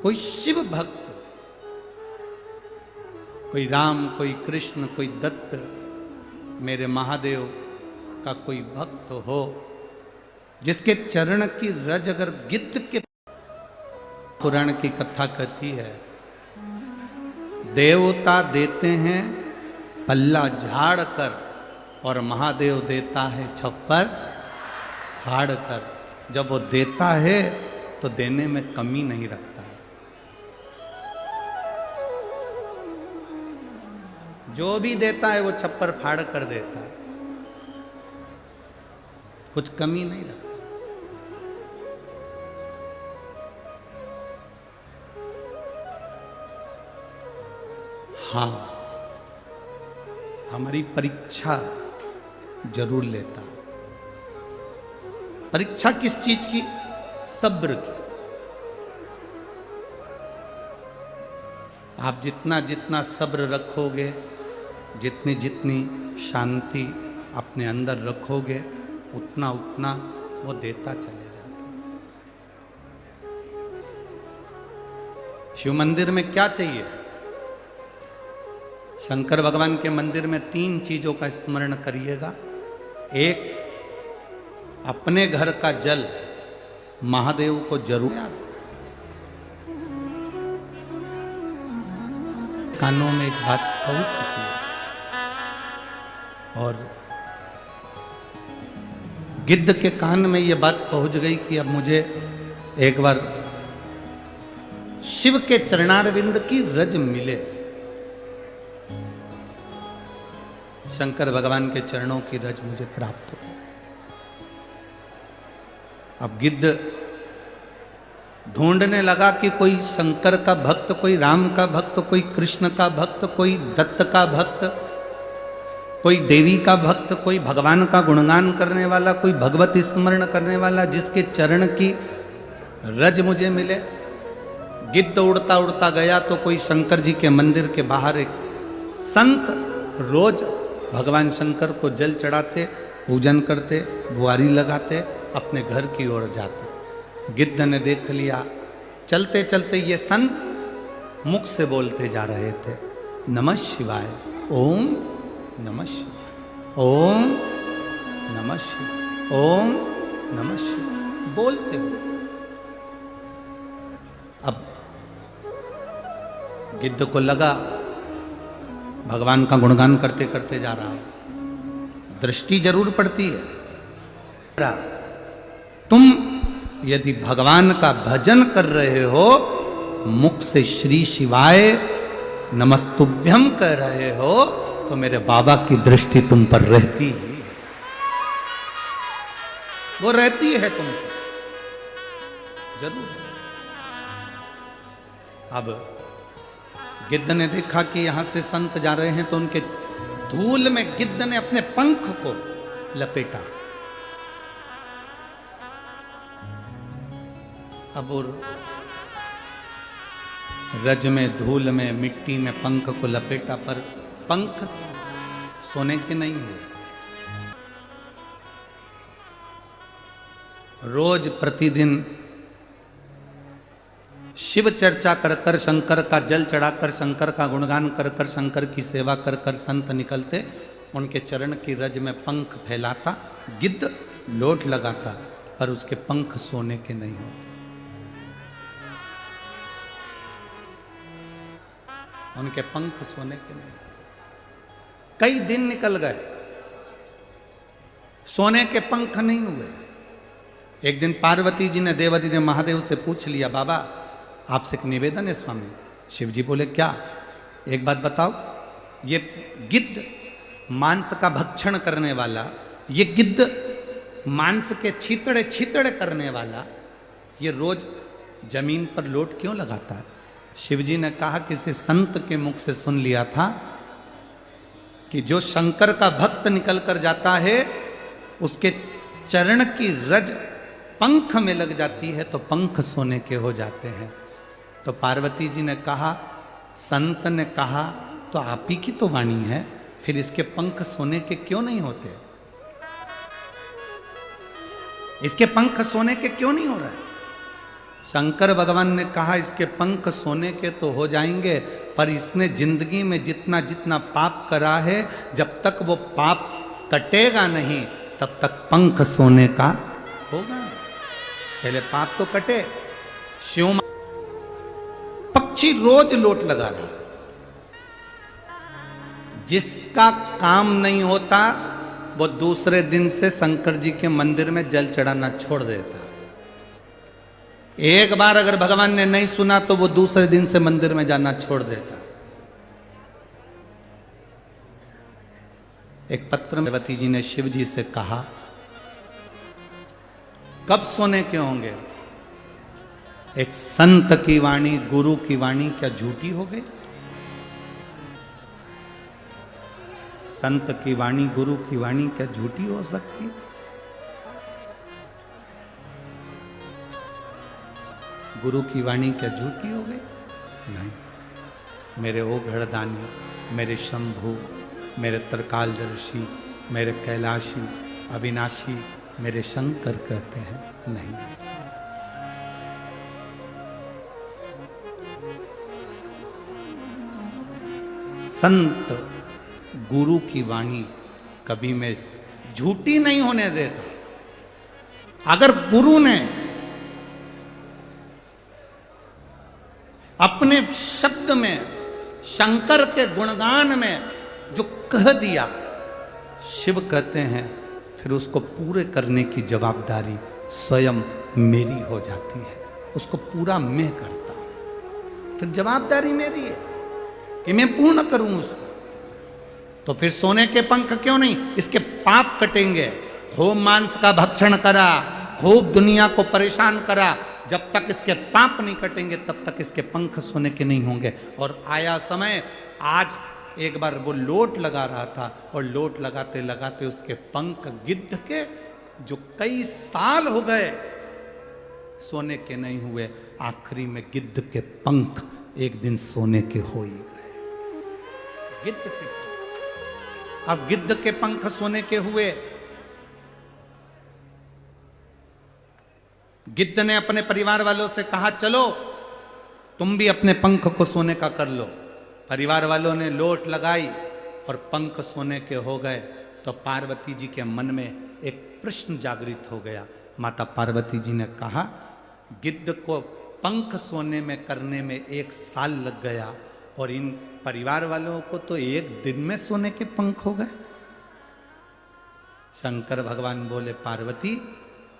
कोई शिव भक्त, कोई राम, कोई कृष्ण, कोई दत्त, मेरे महादेव का कोई भक्त हो जिसके चरण की रज अगर गिद्ध के, पुराण की कथा कहती है देवता देते हैं पल्ला झाड़ कर और महादेव देता है छप्पर फाड़ कर। जब वो देता है तो देने में कमी नहीं रखता है। जो भी देता है वो छप्पर फाड़ कर देता है, कुछ कमी नहीं रखता। हाँ, हमारी परीक्षा जरूर लेता। परीक्षा किस चीज की? सब्र की। आप जितना जितना सब्र रखोगे, जितनी जितनी शांति अपने अंदर रखोगे, उतना उतना वो देता चले जाता है। शिव मंदिर में क्या चाहिए? शंकर भगवान के मंदिर में 3 चीजों का स्मरण करिएगा। एक, अपने घर का जल महादेव को जरूर, कानों में एक बात पहुंच चुकी है और गिद्ध के कान में यह बात पहुंच गई कि अब मुझे एक बार शिव के चरणारविंद की रज मिले। शंकर भगवान के चरणों की रज मुझे प्राप्त हो। अब गिद्ध ढूंढने लगा कि कोई शंकर का भक्त, कोई राम का भक्त, कोई कृष्ण का भक्त, कोई दत्त का भक्त, कोई देवी का भक्त, कोई भगवान का गुणगान करने वाला, कोई भगवत स्मरण करने वाला जिसके चरण की रज मुझे मिले। गिद्ध उड़ता उड़ता गया तो कोई शंकर जी के मंदिर के बाहर एक संत रोज भगवान शंकर को जल चढ़ाते, पूजन करते, बुआरी लगाते, अपने घर की ओर जाते। गिद्ध ने देख लिया, चलते चलते ये संत मुख से बोलते जा रहे थे, नमः शिवाय, ओम नमः शिवाय, ओम नमः शिवाय, ओम नमः शिवाय बोलते हो। अब गिद्ध को लगा भगवान का गुणगान करते करते जा रहा हूं। दृष्टि जरूर पड़ती है। तुम यदि भगवान का भजन कर रहे हो, मुख से श्री शिवाय नमस्तुभ्यम कह रहे हो, तो मेरे बाबा की दृष्टि तुम पर रहती है। वो रहती है तुम पर जरूर। अब गिद्ध ने देखा कि यहां से संत जा रहे हैं तो उनके धूल में गिद्ध ने अपने पंख को लपेटा। अब वो रज में, धूल में, मिट्टी में पंख को लपेटा, पर पंख सोने के नहीं हुए। रोज प्रतिदिन शिव चर्चा कर कर, शंकर का जल चढ़ाकर, शंकर का गुणगान कर कर, शंकर की सेवा कर कर संत निकलते, उनके चरण की रज में पंख फैलाता, गिद्ध लोट लगाता, पर उसके पंख सोने के नहीं होते। उनके पंख सोने के नहीं। कई दिन निकल गए, सोने के पंख नहीं हुए। एक दिन पार्वती जी ने देवादिदेव महादेव से पूछ लिया, बाबा आपसे एक निवेदन है स्वामी। शिव जी बोले, क्या? एक बात बताओ, ये गिद्ध मांस का भक्षण करने वाला, ये गिद्ध मांस के छीतड़े छीतड़े करने वाला, ये रोज जमीन पर लोट क्यों लगाता है? शिव जी ने कहा, किसी संत के मुख से सुन लिया था कि जो शंकर का भक्त निकल कर जाता है, उसके चरण की रज पंख में लग जाती है तो पंख सोने के हो जाते हैं। तो पार्वती जी ने कहा, संत ने कहा तो आप ही की तो वाणी है, फिर इसके पंख सोने के क्यों नहीं होते? इसके पंख सोने के क्यों नहीं हो रहे? शंकर भगवान ने कहा इसके पंख सोने के तो हो जाएंगे, पर इसने जिंदगी में जितना जितना पाप करा है, जब तक वो पाप कटेगा नहीं तब तक पंख सोने का होगा नहीं। पहले पाप तो कटे। शिव पक्षी रोज लोट लगा रहा, जिसका काम नहीं होता वो दूसरे दिन से शंकर जी के मंदिर में जल चढ़ाना छोड़ देता। एक बार अगर भगवान ने नहीं सुना तो वो दूसरे दिन से मंदिर में जाना छोड़ देता। एक पत्र में पार्वती जी ने शिव जी से कहा, कब सोने के होंगे? एक संत की वाणी, गुरु की वाणी क्या झूठी हो गई? संत की वाणी, गुरु की वाणी क्या झूठी हो सकती है? गुरु की वाणी क्या झूठी हो गई? नहीं। मेरे ओघड़दानी, मेरे शंभु, मेरे त्रिकालदर्शी, मेरे कैलाशी, अविनाशी, मेरे शंकर कहते हैं नहीं। संत गुरु की वाणी कभी मैं झूठी नहीं होने देता। अगर गुरु ने अपने शब्द में शंकर के गुणगान में जो कह दिया, शिव कहते हैं फिर उसको पूरे करने की जवाबदारी स्वयं मेरी हो जाती है। उसको पूरा मैं करता हूं, फिर जवाबदारी मेरी है कि मैं पूर्ण करूं उसको। तो फिर सोने के पंख क्यों नहीं? इसके पाप कटेंगे। खूब मांस का भक्षण करा, खूब दुनिया को परेशान करा, जब तक इसके पाप नहीं कटेंगे तब तक इसके पंख सोने के नहीं होंगे। और आया समय, आज एक बार वो लोट लगा रहा था और लोट लगाते लगाते उसके पंख गिद्ध के, जो कई साल हो गए सोने के नहीं हुए, आखिरी में गिद्ध के पंख एक दिन सोने के हो ही गए। गिद्ध के, अब गिद्ध के पंख सोने के हुए। गिद्ध ने अपने परिवार वालों से कहा, चलो तुम भी अपने पंख को सोने का कर लो। परिवार वालों ने लोट लगाई और पंख सोने के हो गए। तो पार्वती जी के मन में एक प्रश्न जागृत हो गया। माता पार्वती जी ने कहा, गिद्ध को पंख सोने में करने में 1 साल लग गया और इन परिवार वालों को तो 1 दिन में सोने के पंख हो गए। शंकर भगवान बोले, पार्वती,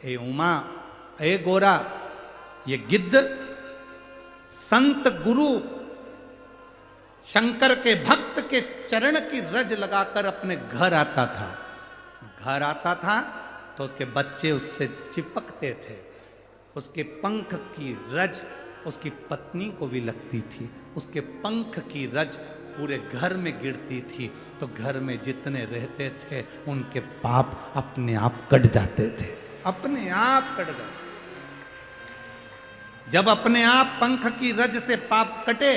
ए उमा, ए गोरा, ये गिद्ध संत गुरु शंकर के भक्त के चरण की रज लगाकर अपने घर आता था। घर आता था तो उसके बच्चे उससे चिपकते थे। उसके पंख की रज उसकी पत्नी को भी लगती थी। उसके पंख की रज पूरे घर में गिरती थी। तो घर में जितने रहते थे उनके पाप अपने आप कट जाते थे, अपने आप कट जाते। जब अपने आप पंख की रज से पाप कटे,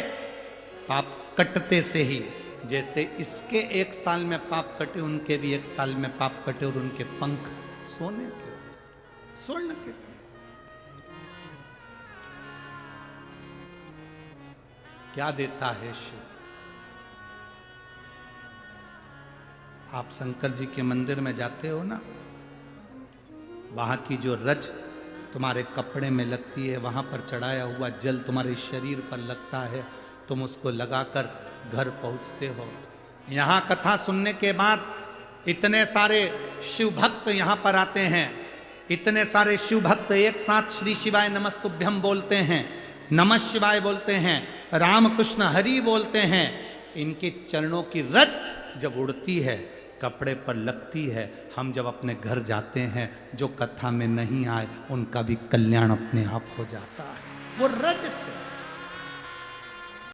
पाप कटते से ही, जैसे इसके 1 साल में पाप कटे, उनके भी 1 साल में पाप कटे और उनके पंख सोने के, स्वर्ण के। क्या देता है शिव? आप शंकर जी के मंदिर में जाते हो ना, वहां की जो रज तुम्हारे कपड़े में लगती है, वहां पर चढ़ाया हुआ जल तुम्हारे शरीर पर लगता है, तुम उसको लगाकर घर पहुंचते हो। यहाँ कथा सुनने के बाद इतने सारे शिव भक्त यहाँ पर आते हैं। इतने सारे शिव भक्त एक साथ श्री शिवाय नमस्तुभ्यम बोलते हैं, नमः शिवाय बोलते हैं, राम कृष्ण हरि बोलते हैं। इनके चरणों की रज जब उड़ती है, कपड़े पर लगती है, हम जब अपने घर जाते हैं, जो कथा में नहीं आए उनका भी कल्याण अपने आप हो जाता है, वो रज से।